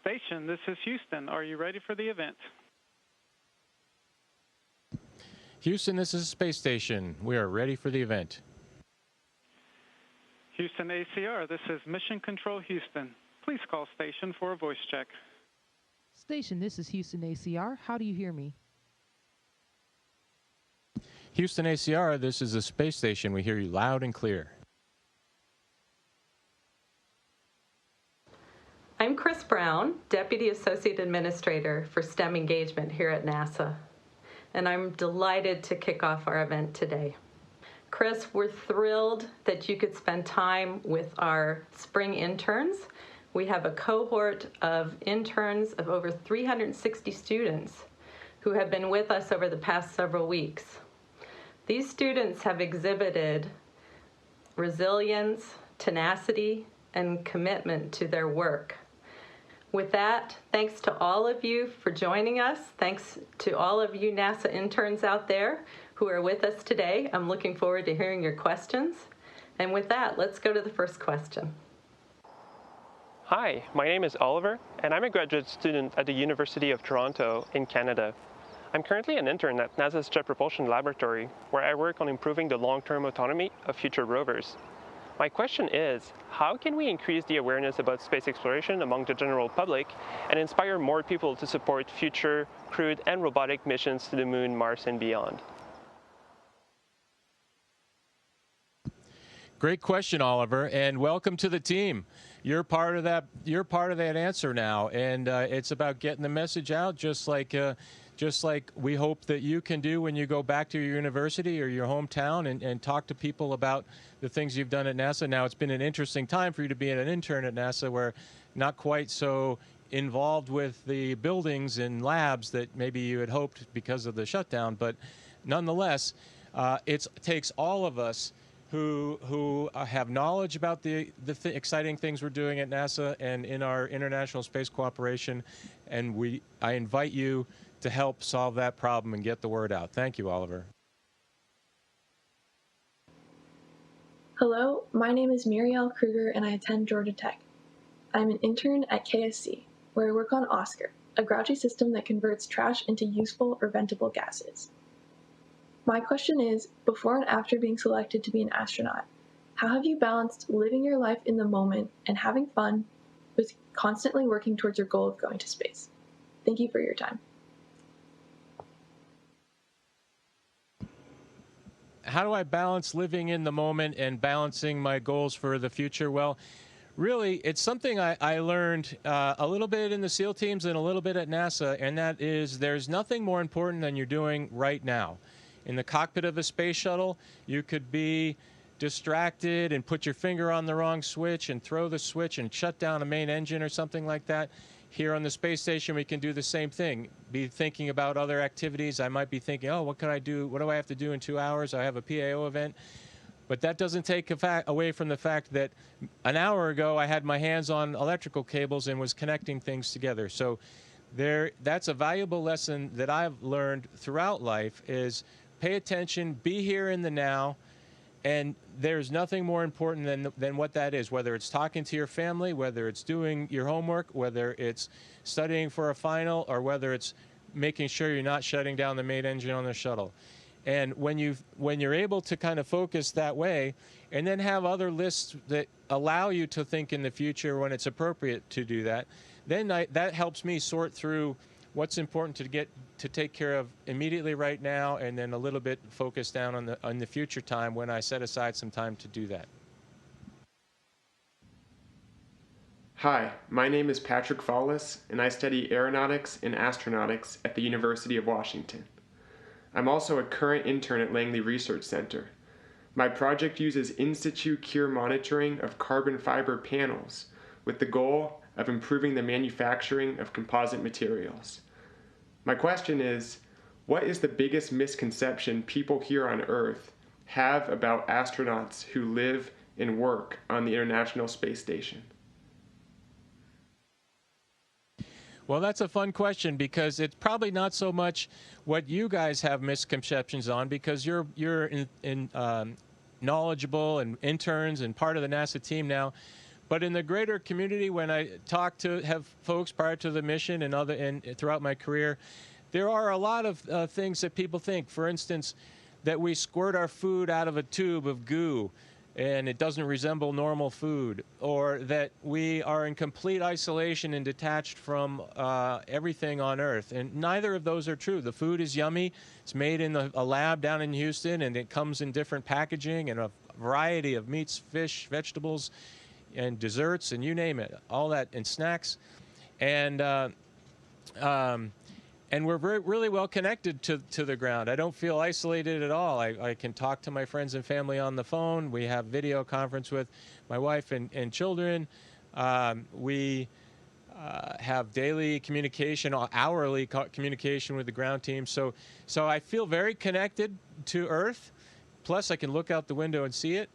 Station, this is Houston. Are you ready for the event? Houston, this is Space Station. We are ready for the event. Houston ACR, this is Mission Control Houston. Please call station for a voice check. Station, this is Houston ACR. How do you hear me? Houston ACR, this is the Space Station. We hear you loud and clear. I'm Chris Brown, Deputy Associate Administrator for STEM Engagement here at NASA, and I'm delighted to kick off our event today. Chris, we're thrilled that you could spend time with our spring interns. We have a cohort of interns of over 360 students who have been with us over the past several weeks. These students have exhibited resilience, tenacity, and commitment to their work. With that, thanks to all of you for joining us. Thanks to all of you NASA interns out there who are with us today. I'm looking forward to hearing your questions. And with that, let's go to the first question. Hi, my name is Oliver, and I'm a graduate student at the University of Toronto in Canada. I'm currently an intern at NASA's Jet Propulsion Laboratory, where I work on improving the long-term autonomy of future rovers. My question is, how can we increase the awareness about space exploration among the general public and inspire more people to support future crewed and robotic missions to the Moon, Mars, and beyond? Great question, Oliver, and welcome to the team. You're part of that. You're part of that answer now, and it's about getting the message out, just like we hope that you can do when you go back to your university or your hometown and talk to people about the things you've done at NASA. Now, it's been an interesting time for you to be an intern at NASA, where not quite so involved with the buildings and labs that maybe you had hoped because of the shutdown, but nonetheless, it takes all of us who have knowledge about the exciting things we're doing at NASA and in our international space cooperation, and I invite you to help solve that problem and get the word out. Thank you, Oliver. Hello, my name is Muriel Kruger and I attend Georgia Tech. I'm an intern at KSC, where I work on Oscar, a grouchy system that converts trash into useful or ventable gases. My question is, before and after being selected to be an astronaut, how have you balanced living your life in the moment and having fun with constantly working towards your goal of going to space? Thank you for your time. How do I balance living in the moment and balancing my goals for the future? Well, really, it's something I learned a little bit in the SEAL teams and a little bit at NASA, and that is there's nothing more important than you're doing right now. In the cockpit of a space shuttle, you could be distracted and put your finger on the wrong switch and throw the switch and shut down a main engine or something like that. Here on the space station, we can do the same thing. Be thinking about other activities. I might be thinking, oh, what can I do? What do I have to do in 2 hours? I have a PAO event. But that doesn't take away from the fact that an hour ago I had my hands on electrical cables and was connecting things together. So that's a valuable lesson that I've learned throughout life is pay attention, be here in the now, and there's nothing more important than what that is, whether it's talking to your family, whether it's doing your homework, whether it's studying for a final, or whether it's making sure you're not shutting down the main engine on the shuttle. And when you're able to kind of focus that way, and then have other lists that allow you to think in the future when it's appropriate to do that, then that helps me sort through what's important to take care of immediately right now, and then a little bit focus down on the future time when I set aside some time to do that. Hi, my name is Patrick Fawless, and I study aeronautics and astronautics at the University of Washington. I'm also a current intern at Langley Research Center. My project uses in situ cure monitoring of carbon fiber panels with the goal of improving the manufacturing of composite materials. My question is, what is the biggest misconception people here on Earth have about astronauts who live and work on the International Space Station? Well, that's a fun question because it's probably not so much what you guys have misconceptions on, because you're knowledgeable and interns and part of the NASA team now. But in the greater community, when I have folks prior to the mission and throughout my career, there are a lot of things that people think. For instance, that we squirt our food out of a tube of goo and it doesn't resemble normal food, or that we are in complete isolation and detached from everything on Earth. And neither of those are true. The food is yummy. It's made in a lab down in Houston, and it comes in different packaging and a variety of meats, fish, vegetables, and desserts, and you name it, all that, and snacks. And we're really well connected to the ground. I don't feel isolated at all. I can talk to my friends and family on the phone. We have video conference with my wife and children. We have daily communication, hourly communication with the ground team. So I feel very connected to Earth. Plus, I can look out the window and see it.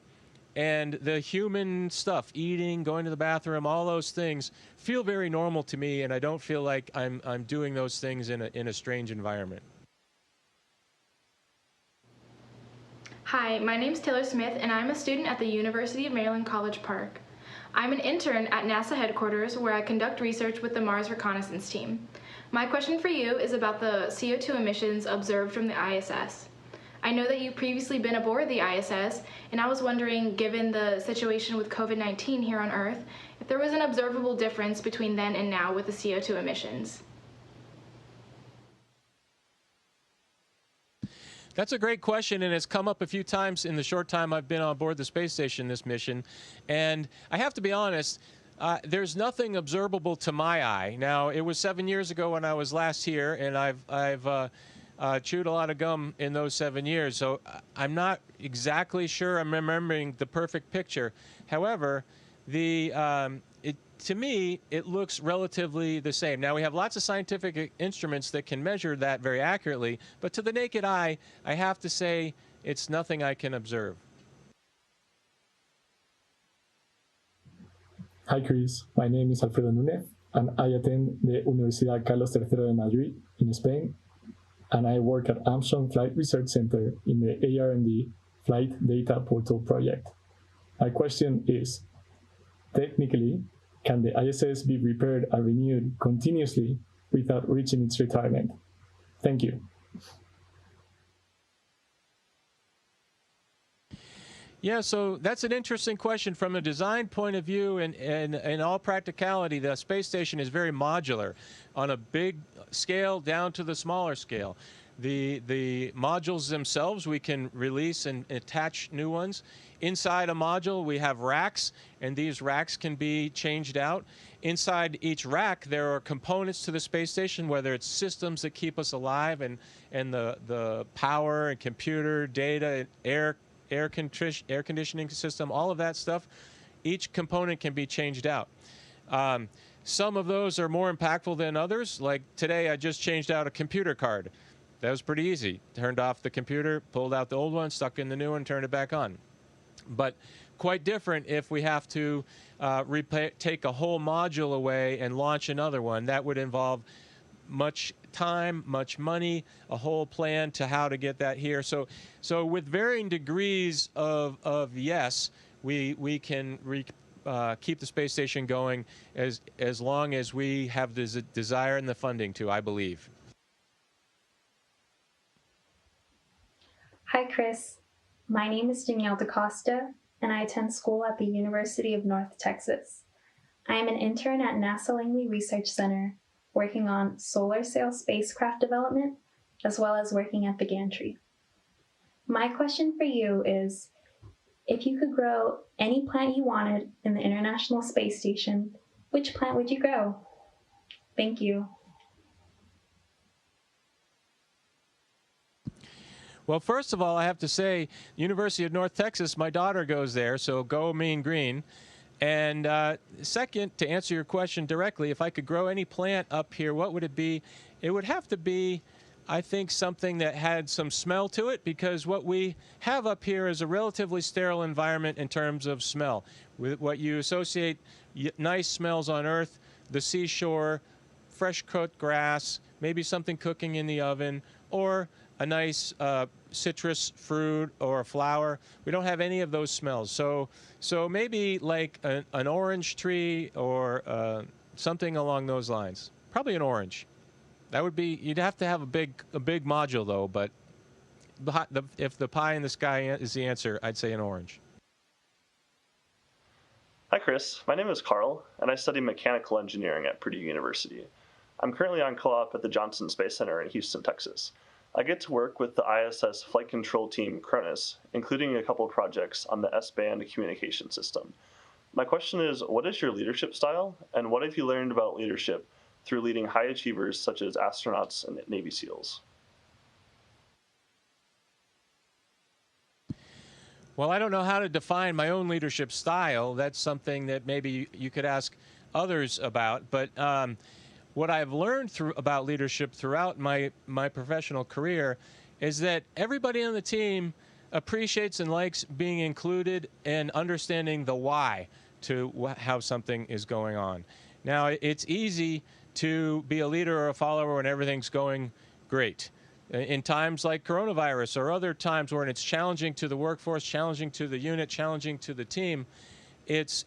And the human stuff, eating, going to the bathroom, all those things feel very normal to me, and I don't feel like I'm doing those things in a strange environment. Hi, my name's Taylor Smith, and I'm a student at the University of Maryland College Park. I'm an intern at NASA headquarters, where I conduct research with the Mars Reconnaissance Team. My question for you is about the CO2 emissions observed from the ISS. I know that you've previously been aboard the ISS, and I was wondering, given the situation with COVID-19 here on Earth, if there was an observable difference between then and now with the CO2 emissions. That's a great question, and it's come up a few times in the short time I've been on board the space station, this mission. And I have to be honest, there's nothing observable to my eye. Now, it was 7 years ago when I was last here, and I've chewed a lot of gum in those 7 years, so I'm not exactly sure I'm remembering the perfect picture. However, to me, it looks relatively the same. Now, we have lots of scientific instruments that can measure that very accurately, but to the naked eye, I have to say it's nothing I can observe. Hi, Chris. My name is Alfredo Núñez, and I attend the Universidad Carlos III de Madrid in Spain, and I work at Armstrong Flight Research Center in the AR&D Flight Data Portal project. My question is, technically, can the ISS be repaired and renewed continuously without reaching its retirement? Thank you. Yeah, so that's an interesting question. From a design point of view, and in all practicality, the space station is very modular on a big scale down to the smaller scale. The modules themselves, we can release and attach new ones. Inside a module, we have racks, and these racks can be changed out. Inside each rack, there are components to the space station, whether it's systems that keep us alive and the power and computer, data, air conditioning system, all of that stuff. Each component can be changed out. Some of those are more impactful than others. Like today, I just changed out a computer card. That was pretty easy. Turned off the computer, pulled out the old one, stuck in the new one, turned it back on. But quite different if we have to take a whole module away and launch another one. That would involve much time, much money, a whole plan to how to get that here. So with varying degrees of yes, we can keep the space station going as long as we have the desire and the funding to, I believe. Hi, Chris. My name is Danielle DaCosta, and I attend school at the University of North Texas. I am an intern at NASA Langley Research Center, working on solar sail spacecraft development, as well as working at the gantry. My question for you is, if you could grow any plant you wanted in the International Space Station, which plant would you grow? Thank you. Well, first of all, I have to say, University of North Texas, my daughter goes there, so go Mean Green. And second, to answer your question directly, if I could grow any plant up here, what would it be? It would have to be, I think, something that had some smell to it, because what we have up here is a relatively sterile environment in terms of smell. With what you associate nice smells on Earth, the seashore, fresh cooked grass, maybe something cooking in the oven, or a nice citrus fruit or a flower. We don't have any of those smells. So maybe like an orange tree or something along those lines. Probably an orange. That would be. You'd have to have a big module though. But if the pie in the sky is the answer, I'd say an orange. Hi Chris, my name is Carl, and I study mechanical engineering at Purdue University. I'm currently on co-op at the Johnson Space Center in Houston, Texas. I get to work with the ISS flight control team Cronus, including a couple projects on the S-band communication system. My question is, what is your leadership style, and what have you learned about leadership through leading high achievers such as astronauts and Navy SEALs? Well, I don't know how to define my own leadership style. That's something that maybe you could ask others about. But what I've learned about leadership throughout my professional career is that everybody on the team appreciates and likes being included and understanding the why to how something is going on. Now, it's easy to be a leader or a follower when everything's going great. In times like coronavirus or other times when it's challenging to the workforce, challenging to the unit, challenging to the team, it's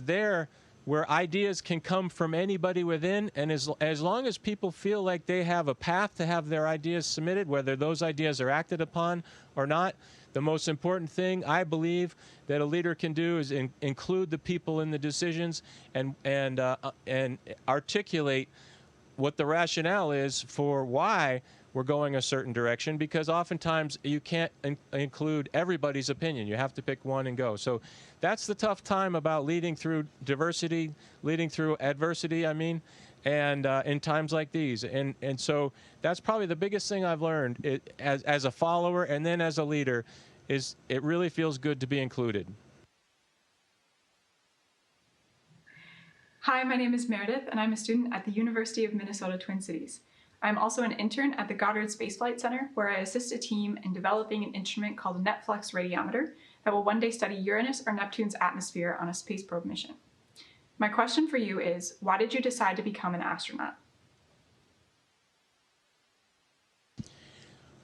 there where ideas can come from anybody within, and as long as people feel like they have a path to have their ideas submitted, whether those ideas are acted upon or not, the most important thing I believe that a leader can do is include the people in the decisions and articulate what the rationale is for why we're going a certain direction, because oftentimes you can't include everybody's opinion. You have to pick one and go. So that's the tough time about leading through diversity, leading through adversity, and in times like these. And so that's probably the biggest thing I've learned as a follower and then as a leader is it really feels good to be included. Hi, my name is Meredith, and I'm a student at the University of Minnesota Twin Cities. I'm also an intern at the Goddard Space Flight Center, where I assist a team in developing an instrument called a Netflix radiometer that will one day study Uranus or Neptune's atmosphere on a space probe mission. My question for you is, why did you decide to become an astronaut?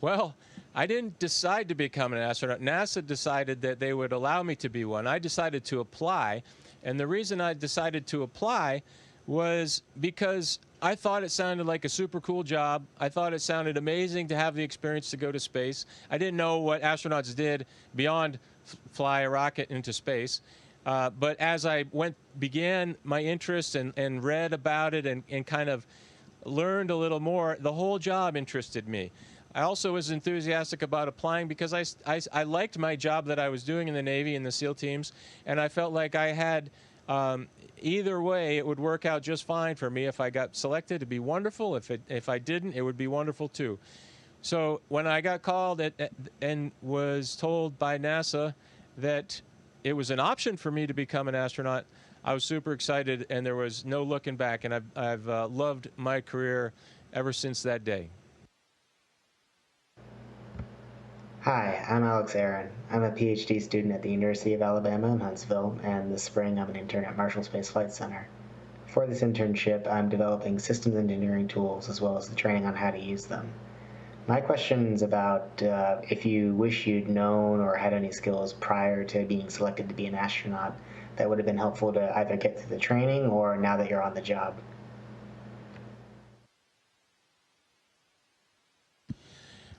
Well, I didn't decide to become an astronaut. NASA decided that they would allow me to be one. I decided to apply, and the reason I decided to apply was because I thought it sounded like a super cool job. I thought it sounded amazing to have the experience to go to space. I didn't know what astronauts did beyond fly a rocket into space. But as I began my interest and read about it and kind of learned a little more, the whole job interested me. I also was enthusiastic about applying because I liked my job that I was doing in the Navy and the SEAL teams, and I felt like I had either way, it would work out just fine for me. If I got selected, it'd be wonderful. If I didn't, it would be wonderful too. So when I got called and was told by NASA that it was an option for me to become an astronaut, I was super excited, and there was no looking back. And I've loved my career ever since that day. Hi, I'm Alex Aaron. I'm a PhD student at the University of Alabama in Huntsville, and this spring I'm an intern at Marshall Space Flight Center. For this internship, I'm developing systems engineering tools as well as the training on how to use them. My question is about if you wish you'd known or had any skills prior to being selected to be an astronaut that would have been helpful to either get through the training or now that you're on the job.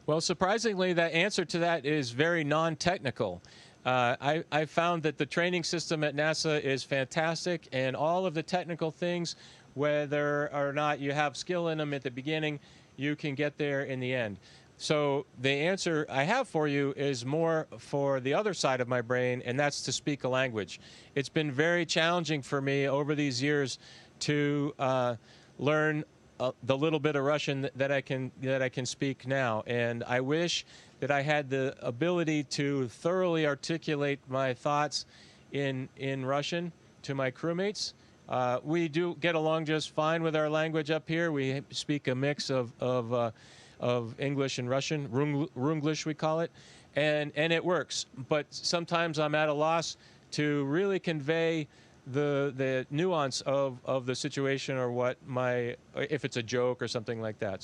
Well, surprisingly, the answer to that is very non-technical. I found that the training system at NASA is fantastic, and all of the technical things, whether or not you have skill in them at the beginning, you can get there in the end. So the answer I have for you is more for the other side of my brain, and that's to speak a language. It's been very challenging for me over these years to learn the little bit of Russian that I can speak now, and I wish that I had the ability to thoroughly articulate my thoughts in Russian to my crewmates. We do get along just fine with our language up here. We speak a mix of English and Russian, Runglish we call it, and it works. But sometimes I'm at a loss to really convey the nuance of the situation or if it's a joke or something like that.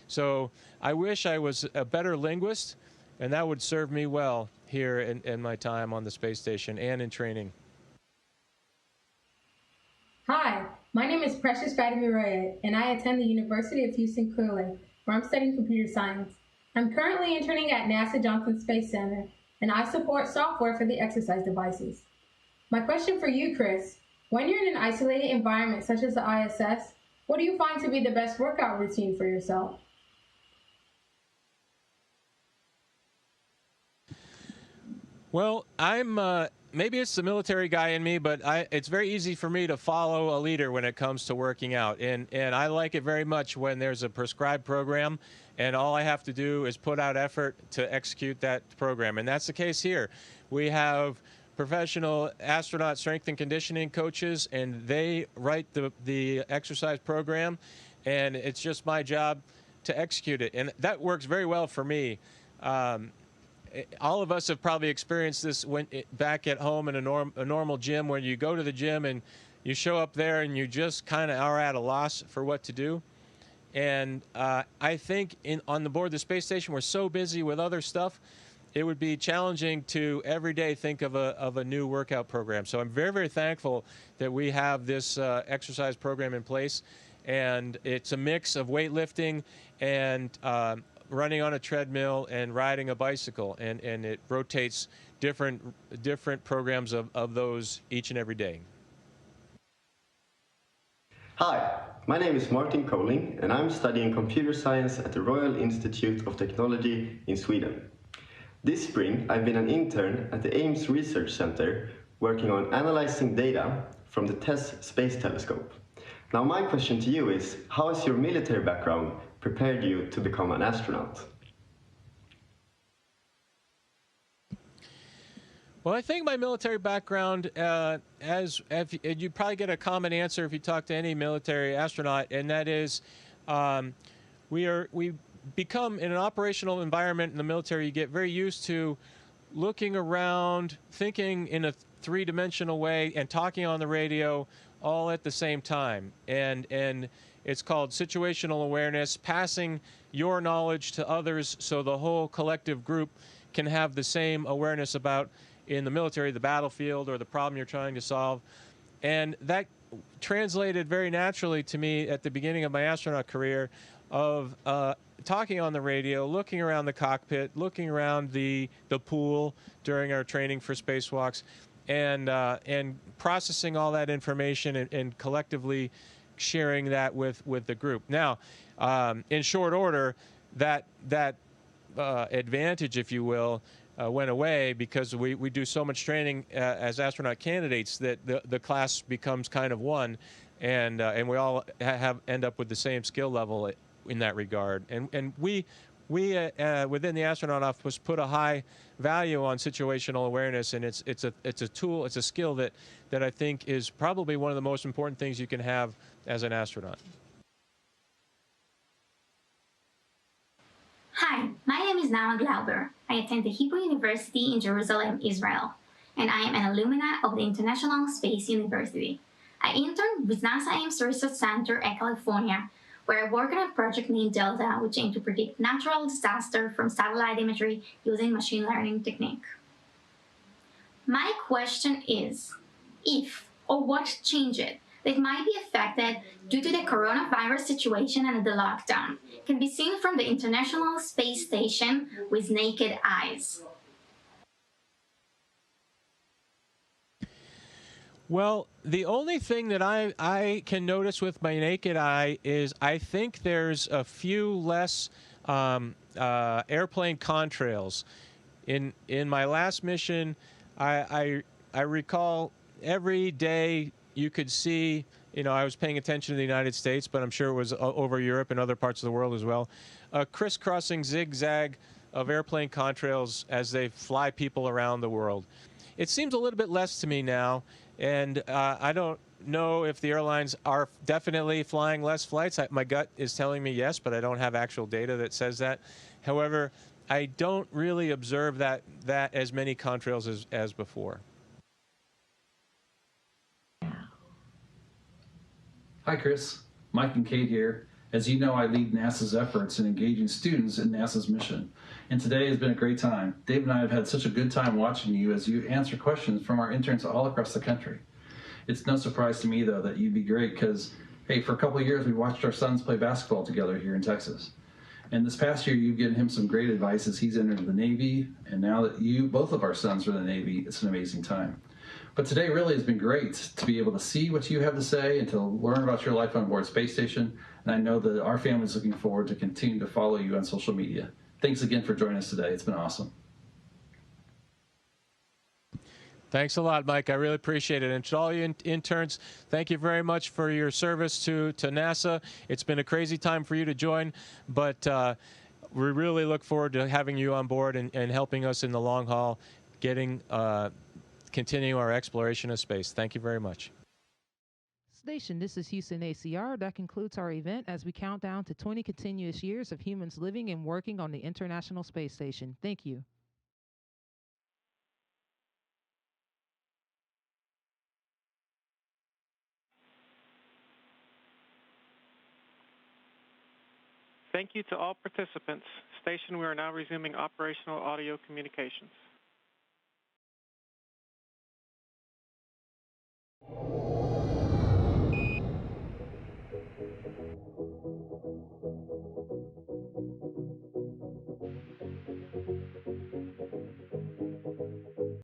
So I wish I was a better linguist, and that would serve me well here in my time on the space station and in training. Hi, my name is Precious Fatimiraye, and I attend the University of Houston Clear Lake, where I'm studying computer science. I'm currently interning at NASA Johnson Space Center, and I support software for the exercise devices. My question for you, Chris, when you're in an isolated environment such as the ISS, what do you find to be the best workout routine for yourself? Well, maybe it's the military guy in me, but it's very easy for me to follow a leader when it comes to working out. And I like it very much when there's a prescribed program, and all I have to do is put out effort to execute that program. And that's the case here. We have professional astronaut strength and conditioning coaches, and they write the exercise program, and it's just my job to execute it. And that works very well for me. All of us have probably experienced this back at home in a normal gym, where you go to the gym and you show up there and you just kind of are at a loss for what to do. And I think on the board of the space station, we're so busy with other stuff, it would be challenging to every day think of a new workout program. So I'm very, very thankful that we have this exercise program in place. And it's a mix of weightlifting and running on a treadmill and riding a bicycle. And it rotates different programs of those each and every day. Hi, my name is Martin Koling, and I'm studying computer science at the Royal Institute of Technology in Sweden. This spring, I've been an intern at the Ames Research Center, working on analyzing data from the TESS Space Telescope. Now, my question to you is, how has your military background prepared you to become an astronaut? Well, I think my military background, you probably get a common answer if you talk to any military astronaut, and that is, we become in an operational environment in the military. You get very used to looking around, thinking in a three-dimensional way, and talking on the radio all at the same time. And it's called situational awareness, passing your knowledge to others so the whole collective group can have the same awareness about, in the military, the battlefield or the problem you're trying to solve. And that translated very naturally to me at the beginning of my astronaut career of talking on the radio, looking around the cockpit, looking around the pool during our training for spacewalks, and processing all that information and collectively sharing that with the group. Now, in short order, that advantage, if you will, went away because we do so much training as astronaut candidates that the class becomes kind of one, and we all end up with the same skill level in that regard. And we within the astronaut office put a high value on situational awareness, and it's a tool, it's a skill that I think is probably one of the most important things you can have as an astronaut. Hi, my name is Nama Glauber. I attend the Hebrew University in Jerusalem, Israel, and I am an alumna of the International Space University. I interned with NASA Ames Research Center at California, where I work on a project named Delta, which aimed to predict natural disaster from satellite imagery using machine learning technique. My question is, if or what changed that might be affected due to the coronavirus situation and the lockdown can be seen from the International Space Station with naked eyes? Well, the only thing that I can notice with my naked eye is I think there's a few less airplane contrails. In my last mission, I recall every day you could see, I was paying attention to the United States, but I'm sure it was over Europe and other parts of the world as well, a crisscrossing zigzag of airplane contrails as they fly people around the world. It seems a little bit less to me now. And I don't know if the airlines are definitely flying less flights. My gut is telling me yes, but I don't have actual data that says that. However, I don't really observe that as many contrails as before. Hi, Chris. Mike and Kate here. As you know, I lead NASA's efforts in engaging students in NASA's mission. And today has been a great time. Dave and I have had such a good time watching you as you answer questions from our interns all across the country. It's no surprise to me, though, that you'd be great because, hey, for a couple of years, we watched our sons play basketball together here in Texas. And this past year, you've given him some great advice as he's entered the Navy. And now that both of our sons are in the Navy, it's an amazing time. But today really has been great to be able to see what you have to say and to learn about your life on board Space Station. And I know that our family is looking forward to continue to follow you on social media. Thanks again for joining us today. It's been awesome. Thanks a lot, Mike. I really appreciate it. And to all you interns, thank you very much for your service to NASA. It's been a crazy time for you to join, but we really look forward to having you on board and helping us in the long haul, continue our exploration of space. Thank you very much. Station, this is Houston ACR. That concludes our event as we count down to 20 continuous years of humans living and working on the International Space Station. Thank you. Thank you to all participants. Station, we are now resuming operational audio communications.